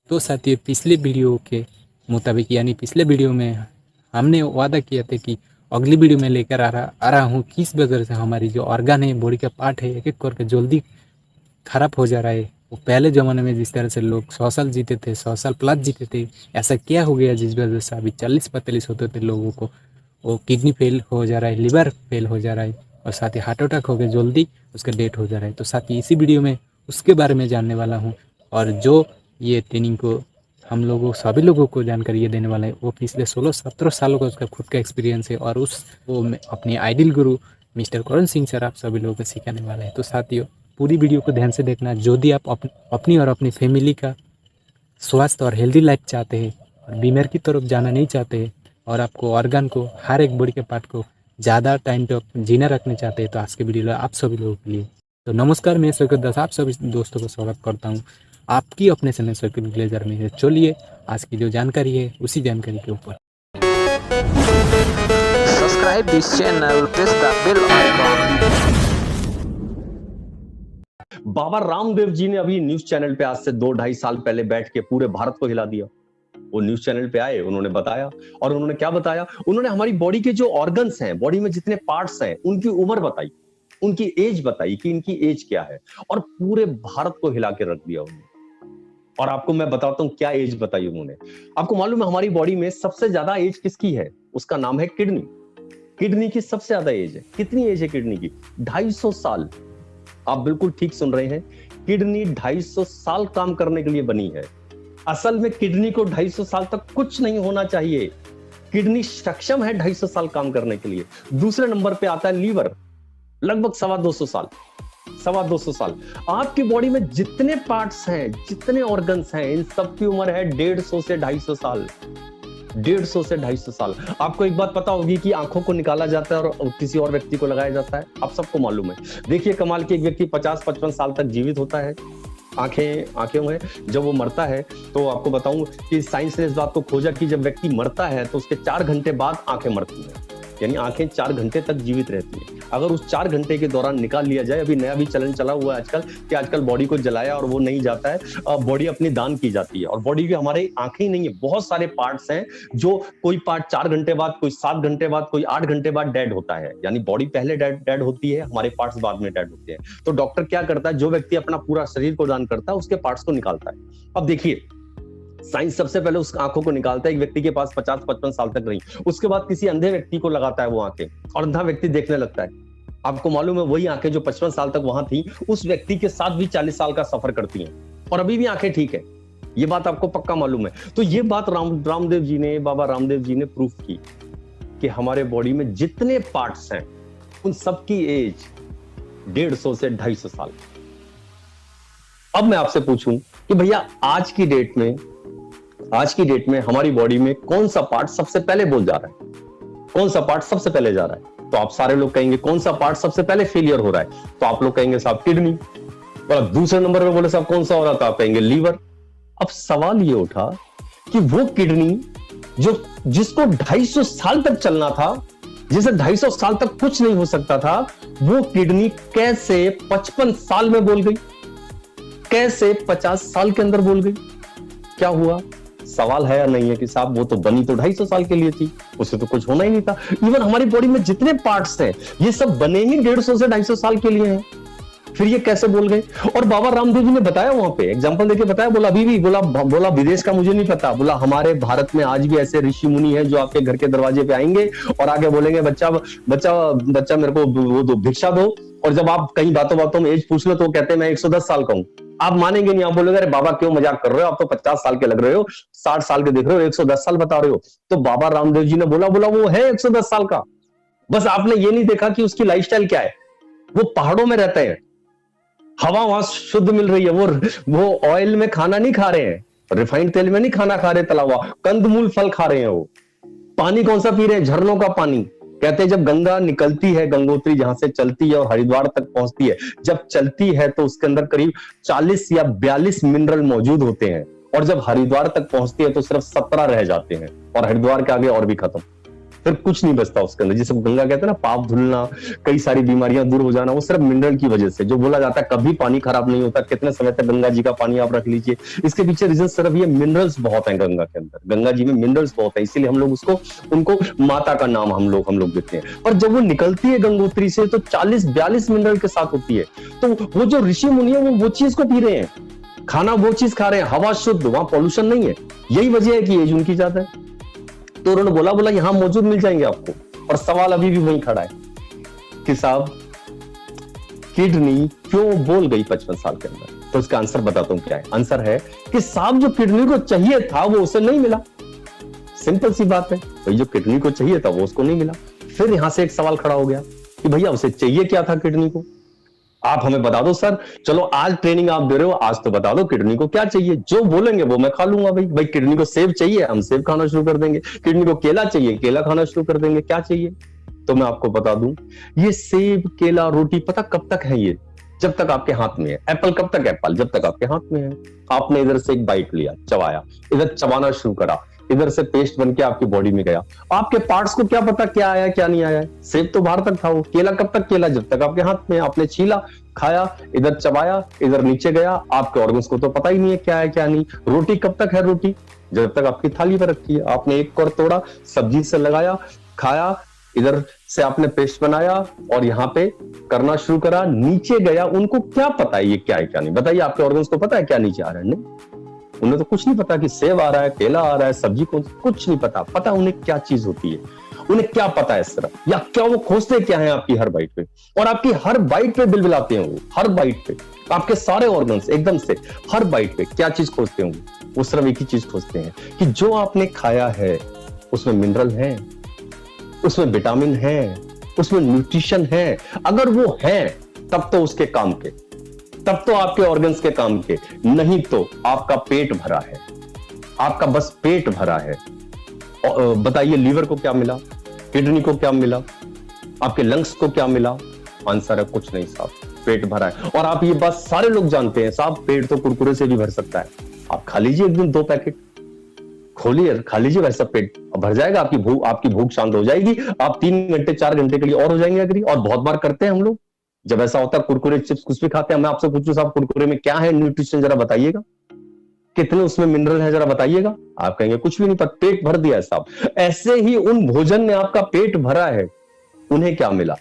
तो साथियों, पिछले वीडियो के मुताबिक यानी पिछले वीडियो में हमने वादा किया था कि अगली वीडियो में लेकर आ रहा हूँ किस वजह से हमारी जो ऑर्गन है, बॉडी का पार्ट है, एक एक करके जल्दी खराब हो जा रहा है। वो पहले ज़माने में जिस तरह से लोग 100 साल जीते थे, 100 साल प्लस जीते थे, ऐसा क्या हो गया जिस वजह से अभी 40-45 होते थे लोगों को वो किडनी फेल हो जा रहा है, लिवर फेल हो जा रहा है और साथ ही हार्ट अटैक हो गया, जल्दी उसका डेथ हो जा रहा है। तो साथ ही इसी वीडियो में उसके बारे में जानने वाला हूँ। और जो ये ट्रेनिंग को हम लोगों सभी लोगों को जानकारी ये देने वाला है, वो पिछले 16-17 सालों का उसका खुद का एक्सपीरियंस है और वो अपने आइडियल गुरु मिस्टर करण सिंह सर आप सभी लोगों को सिखाने वाला है। तो साथियों, पूरी वीडियो को ध्यान से देखना। यदि आप अपनी और अपनी फैमिली का स्वास्थ्य और हेल्दी लाइफ चाहते हैं और बीमार की तरफ जाना नहीं चाहते हैं और आपको ऑर्गन को, हर एक बॉडी के पार्ट को ज़्यादा टाइम तक जीना रखना चाहते हैं, तो आज के वीडियो आप सभी लोगों के लिए। तो नमस्कार, मैं सर्किट दास आप सभी दोस्तों को स्वागत करता हूँ आपकी अपने चैनल सर्किट ग्लेजर में। चलिए आज की जो जानकारी है उसी जानकारी के ऊपर। Subscribe this channel, press the bell icon. Baba Ramdev ji ने अभी न्यूज चैनल पे आज से 2-2.5 साल पहले बैठ के पूरे भारत को हिला दिया। वो न्यूज चैनल पे आए, उन्होंने बताया, और उन्होंने क्या बताया? उन्होंने हमारी बॉडी के जो ऑर्गन्स हैं, बॉडी में जितने पार्ट्स हैं, उनकी उम्र बताई, उनकी एज बताई कि इनकी एज क्या है, और पूरे भारत को हिला के रख दिया उन्होंने। और आपको मैं बताता हूं क्या एज बताई उन्होंने। आपको मालूम है हमारी बॉडी में सबसे ज्यादा एज किसकी है? उसका नाम है किडनी। किडनी की सबसे ज्यादा एज है। कितनी एज है किडनी की? 250 साल। आप बिल्कुल ठीक सुन रहे हैं, किडनी 250 साल काम करने के लिए बनी है। असल में किडनी को 250 साल तक कुछ नहीं होना चाहिए। किडनी सक्षम है 250 साल काम करने के लिए। दूसरे नंबर पे आता है लीवर, लगभग 225 साल। 225 साल। आपकी बॉडी में जितने पार्ट्स हैं, जितने ऑर्गन्स हैं, इन सब की उम्र है 150 से 250 साल। 150 से 250 साल। आपको एक बात पता होगी कि आंखों को निकाला जाता है और किसी और व्यक्ति को लगाया जाता है। आप सबको मालूम है। देखिए कमाल की, एक व्यक्ति 50-55 साल तक जीवित होता है आंखें में। जब वो मरता है तो आपको बताऊं कि साइंस ने इस बात को खोजा कि जब व्यक्ति मरता है तो उसके 4 घंटे बाद आंखें मरती हैं, यानी आंखें 4 घंटे तक जीवित रहती हैं। अगर उस 4 घंटे के दौरान निकाल लिया जाए, अभी नया भी चलन चला हुआ है आजकल कि आजकल बॉडी को जलाया और वो नहीं जाता है, बॉडी अपनी दान की जाती है। और बॉडी के हमारे आंखें ही नहीं है, बहुत सारे पार्ट्स हैं जो कोई पार्ट 4 घंटे बाद, कोई 7 घंटे बाद, कोई 8 घंटे बाद डेड होता है। यानी बॉडी पहले डेड होती है, हमारे पार्ट्स बाद में डेड होते हैं। तो डॉक्टर क्या करता है? जो व्यक्ति अपना पूरा शरीर को दान करता है उसके पार्ट्स को निकालता है। अब देखिए, साइंस सबसे पहले उस आंखों को निकालता है। एक व्यक्ति के पास 50-55 साल तक रही, उसके बाद किसी अंधे व्यक्ति को लगाता है वो आंखें, और अंधा व्यक्ति देखने लगता है। आपको मालूम है वही आंखें जो 55 साल तक वहां थी, उस व्यक्ति के साथ भी 40 साल का सफर करती हैं और अभी भी आंखें ठीक है। ये बात आपको पक्का मालूम है। तो ये बात रामदेव जी ने, बाबा रामदेव जी ने प्रूफ की कि हमारे बॉडी में जितने पार्ट्स हैं उन सबकी एज 150 से 250 साल। अब मैं आपसे पूछूं कि भैया आज की डेट में हमारी बॉडी में कौन सा पार्ट सबसे पहले बोल जा रहा है? कौन सा पार्ट सबसे पहले जा रहा है? तो आप सारे लोग कहेंगे कौन सा पार्ट सबसे पहले फेलियर हो रहा है? तो आप लोग कहेंगे साहब किडनी। और दूसरे नंबर पे बोले साहब कौन सा हो रहा था? आप कहेंगे लीवर। अब सवाल ये उठा कि वो किडनी जिसको 250 साल तक चलना था, जिसे 250 साल तक कुछ नहीं हो सकता था, वो किडनी कैसे 55 साल में बोल गई? कैसे 50 साल के अंदर बोल गई? क्या हुआ? सवाल है या नहीं है कि साहब वो तो बनी तो 250 साल के लिए थी, उससे तो कुछ होना ही नहीं था। इवन हमारी बॉडी में जितने पार्ट्स हैं ये सब बने ही 150 से 250 साल के लिए हैं, फिर ये कैसे बोल गए? और बाबा रामदेव जी ने बताया, वहां पे एग्जांपल देके बताया, बोला अभी भी बोला विदेश का मुझे नहीं पता, बोला हमारे भारत में आज भी ऐसे ऋषि मुनि हैं जो आपके घर के दरवाजे पे आएंगे और आगे बोलेंगे बच्चा मेरे को वो दो, भिक्षा दो। और जब आप कहीं बातों में एज पूछ लो तो कहते हैं मैं 110 साल का हूं। आप मानेंगे नहीं, आप बोलोगे अरे बाबा क्यों मजाक कर रहे हो, आप तो 50 साल के लग रहे हो, 60 साल के दिख रहे हो, 110 साल बता रहे हो। तो बाबा रामदेव जी ने बोला वो है 110 साल का। बस आपने ये नहीं देखा कि उसकी लाइफस्टाइल क्या है। वो पहाड़ों में रहते हैं, हवा वहां शुद्ध मिल रही है, वो ऑयल में खाना नहीं खा रहे हैं, रिफाइंड तेल में नहीं खाना खा रहे तला हुआ, कंदमूल फल खा रहे हैं। वो पानी कौन सा पी रहे हैं? झरनों का पानी। कहते हैं जब गंगा निकलती है, गंगोत्री जहां से चलती है और हरिद्वार तक पहुंचती है, जब चलती है तो उसके अंदर करीब 40 या 42 मिनरल मौजूद होते हैं, और जब हरिद्वार तक पहुंचती है तो सिर्फ 17 रह जाते हैं, और हरिद्वार के आगे और भी खत्म। फिर कुछ नहीं बचता उसके अंदर। जिसे गंगा कहते हैं ना, पाप धुलना, कई सारी बीमारियां दूर हो जाना, वो सिर्फ मिनरल की वजह से। जो बोला जाता है कभी पानी खराब नहीं होता, कितने समय तक गंगा जी का पानी आप रख लीजिए, इसके पीछे रीजन सिर्फ ये मिनरल्स बहुत हैं गंगा के अंदर। गंगा जी में मिनरल्स बहुत है, इसीलिए हम लोग उसको, उनको माता का नाम हम लोग देते हैं। पर जब वो निकलती है गंगोत्री से तो 40-42 मिनरल के साथ होती है। तो वो जो ऋषि मुनि है वो चीज को पी रहे हैं, खाना वो चीज खा रहे हैं, हवा शुद्ध, वहां पॉल्यूशन नहीं है। यही वजह है कि एज उनकी ज्यादा है। तो उन्होंने बोला यहां मौजूद मिल जाएंगे आपको। और सवाल अभी भी वहीं खड़ा है कि साहब किडनी क्यों बोल गई 55 साल के अंदर? तो इसका आंसर बताता हूं क्या है। आंसर है कि साहब जो किडनी को चाहिए था वो उसे नहीं मिला। सिंपल सी बात है, भाई जो किडनी को चाहिए था वो उसको नहीं मिला। फिर यहां से एक सवाल खड़ा हो गया कि भैया उसे चाहिए क्या था किडनी को? आप हमें बता दो सर, चलो आज ट्रेनिंग आप दे रहे हो, आज तो बता दो किडनी को क्या चाहिए। जो बोलेंगे वो मैं खा लूंगा। भाई किडनी को सेब चाहिए, हम सेब खाना शुरू कर देंगे। किडनी को केला चाहिए, केला खाना शुरू कर देंगे। क्या चाहिए? तो मैं आपको बता दूं, ये सेब, केला, रोटी पता कब तक है? ये जब तक आपके हाथ में है। एप्पल कब तक? एप्पल जब तक आपके हाथ में है। आपने इधर से एक बाइट लिया, चबाया, इधर चबाना शुरू करा, इधर से पेस्ट बन के आपकी बॉडी में गया। आपके पार्ट्स को क्या पता क्या आया क्या नहीं आया? सेब तो बाहर तक था, वो केला कब तक? केला जब तक आपके हाथ में। आपने छीला, खाया, इधर चबाया, इधर नीचे गया। आपके ऑर्गन्स को तो पता ही नहीं है क्या है क्या नहीं। रोटी कब तक है? रोटी जब तक आपकी थाली पर रखी है। आपने एक कोर तोड़ा, सब्जी से लगाया, खाया, इधर से आपने पेस्ट बनाया और यहाँ पे करना शुरू करा, नीचे गया। उनको क्या पता है ये क्या है क्या नहीं? बताइए, आपके ऑर्गन्स को पता है क्या नीचे आ रहा है? नहीं, उन्हें तो कुछ नहीं पता कि सेब आ रहा है, केला आ रहा है, सब्जी कौन, कुछ नहीं पता। पता उन्हें क्या चीज होती है, उन्हें क्या पता है इस तरह, या क्या वो खोजते क्या है आपकी हर बाइट पे। और आपकी हर बाइट पे बिलबिलाते हैं वो, हर बाइट पे आपके सारे ऑर्गन्स एकदम से हर बाइट पे क्या चीज खोजते होंगे? वो सिर्फ एक ही चीज खोजते हैं कि जो आपने खाया है उसमें मिनरल है, उसमें विटामिन है, उसमें न्यूट्रिशन है। अगर वो है तब तो उसके काम के, तब तो आपके ऑर्गन्स के काम के। नहीं तो आपका पेट भरा है, आपका बस पेट भरा है। बताइए लीवर को क्या मिला, किडनी को क्या मिला, आपके लंग्स को क्या मिला? आंसर है कुछ नहीं साहब, पेट भरा है। और आप ये बात सारे लोग जानते हैं साहब, पेट तो कुरकुरे से भी भर सकता है। आप खा लीजिए एक दिन 2 पैकेट, खोलिए खा लीजिए, वैसा पेट भर जाएगा। आपकी भूख शांत हो जाएगी। आप 3 घंटे 4 घंटे के लिए और हो जाएंगे एग्री। और बहुत बार करते हैं हम लोग जब ऐसा होता है, कुरकुरे चिप्स कुछ भी खाते हैं। मैं आपसे पूछूं साहब, कुरकुरे में क्या है न्यूट्रिशन, जरा बताइएगा, कितने उसमें मिनरल है, जरा बताइएगा। आप कहेंगे कुछ भी नहीं, पर पेट भर दिया है साहब। ऐसे ही उन भोजन ने आपका पेट भरा है, उन्हें क्या मिला?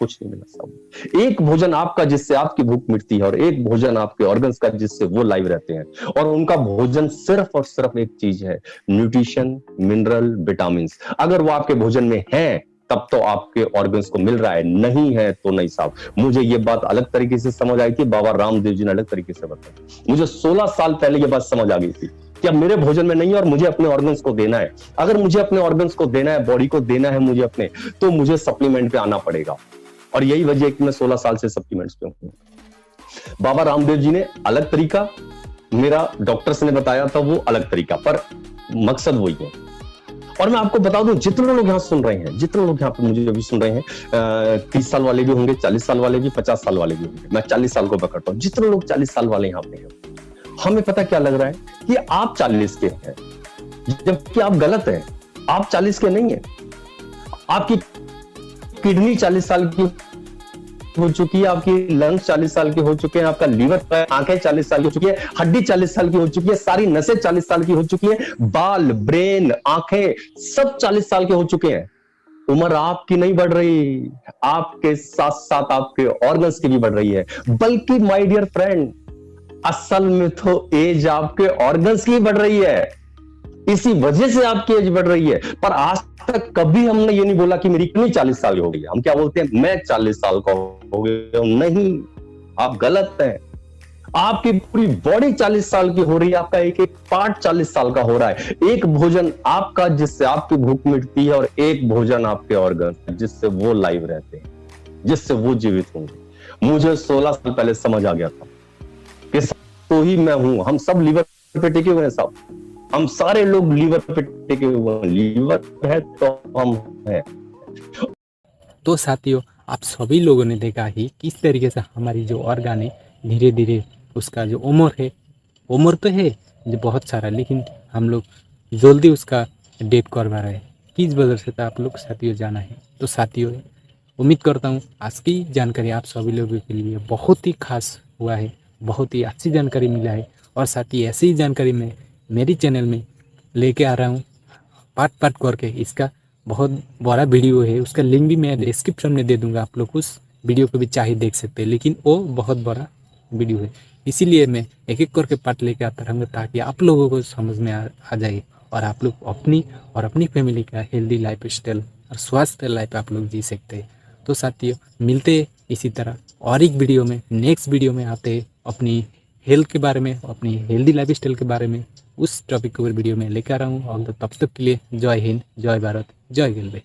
कुछ नहीं मिला साहब। एक भोजन आपका जिससे आपकी भूख मिटती है, और एक भोजन आपके ऑर्गन्स का जिससे वो लाइव रहते हैं। और उनका भोजन सिर्फ और सिर्फ एक चीज है, न्यूट्रिशन, मिनरल, विटामिन। अगर वो आपके भोजन में है तब तो आपके ऑर्गन्स को मिल रहा है, नहीं है तो नहीं साहब। मुझे ये बात अलग तरीके से समझ आई थी, बाबा रामदेव जी ने अलग तरीके से बताया। मुझे 16 साल पहले ये बात समझ आ गई थी कि अब मेरे भोजन में नहीं है और मुझे अपने ऑर्गन्स को देना है। अगर मुझे अपने ऑर्गन्स को देना है, बॉडी को देना है मुझे अपने, तो मुझे सप्लीमेंट पे आना पड़ेगा। और यही वजह है कि मैं 16 साल से सप्लीमेंट्स पे हूं। बाबा रामदेव जी ने अलग तरीका, मेरा डॉक्टर्स ने बताया था वो अलग तरीका, पर मकसद वही है। और मैं आपको बता दूं, जितने लोग यहाँ सुन रहे हैं, जितने लोग यहाँ पे मुझे अभी सुन रहे हैं, 30 साल वाले भी होंगे, 40 साल वाले भी, 50 साल वाले भी होंगे। मैं 40 साल को पकड़ता हूँ। जितने लोग 40 साल वाले यहाँ पे हैं, हमें पता क्या लग रहा है कि आप 40 के हैं, जबकि आप गलत हैं। आप 40 के नहीं है। आपकी किडनी 40 साल की हो चुकी है, आपकी लंग्स 40 साल के हो चुके हैं, आपका लीवर, आंखें 40 साल की हो चुकी है, हड्डी 40 साल की हो चुकी है, सारी नसें 40 साल की हो चुकी है, बाल, ब्रेन, आंखें सब 40 साल के हो चुके हैं। उम्र आपकी नहीं बढ़ रही, आपके साथ साथ आपके ऑर्गन्स की भी बढ़ रही है। बल्कि माय डियर फ्रेंड, असल में तो एज आपके ऑर्गन्स की बढ़ रही है। इसी वजह से आपकी एज बढ़ रही है। पर आज तक कभी हमने ये नहीं बोला कि मेरी कितनी 40 साल की हो गई। हम क्या बोलते हैं, मैं 40 साल का हो गया हूं। नहीं, आप गलत हैं। आपकी पूरी बॉडी 40 साल की हो रही है, आपका एक एक पार्ट 40 साल का हो रहा है। एक भोजन आपका जिससे आपकी भूख मिटती है, और एक भोजन आपके ऑर्गन जिससे वो लाइव रहते हैं, जिससे वो जीवित होंगे। मुझे 16 साल पहले समझ आ गया था कि तो ही मैं हूं। हम सब लीवर पे टिके हुए हैं साहब, हम सारे लोग लीवर पे टिके हुए हैं। लीवर है तो हम हैं। तो साथियों, आप सभी लोगों ने देखा ही किस तरीके से हमारी जो ऑर्गन है धीरे धीरे उसका जो उम्र तो है जो बहुत सारा, लेकिन हम लोग जल्दी उसका डेथ करवा रहे हैं। किस वजह से था आप लोग साथियों जाना है। तो साथियों उम्मीद करता हूँ आज की जानकारी आप सभी लोगों के लिए बहुत ही खास हुआ है, बहुत ही अच्छी जानकारी मिला है। और साथ ही ऐसी ही जानकारी मैं मेरी चैनल में लेके आ रहा हूँ पार्ट पार्ट करके। इसका बहुत बड़ा वीडियो है, उसका लिंक भी मैं डिस्क्रिप्शन में दे दूंगा, आप लोग उस वीडियो को भी चाहे देख सकते हैं, लेकिन वो बहुत बड़ा वीडियो है। इसीलिए मैं एक एक करके पार्ट लेके आता रहूँगा ताकि आप लोगों को समझ में आ जाए और आप लोग अपनी और अपनी फैमिली का हेल्दी लाइफ स्टाइल और स्वस्थ लाइफ आप लोग जी सकते हैं। तो साथियों मिलते हैं इसी तरह और एक वीडियो में, नेक्स्ट वीडियो में आते हैं अपनी हेल्थ के बारे में, अपनी हेल्दी लाइफ स्टाइल के बारे में, उस टॉपिक को वीडियो में लेकर आ रहा हूँ। और तब तक के लिए जय हिंद, जय भारत, जय रेलवे।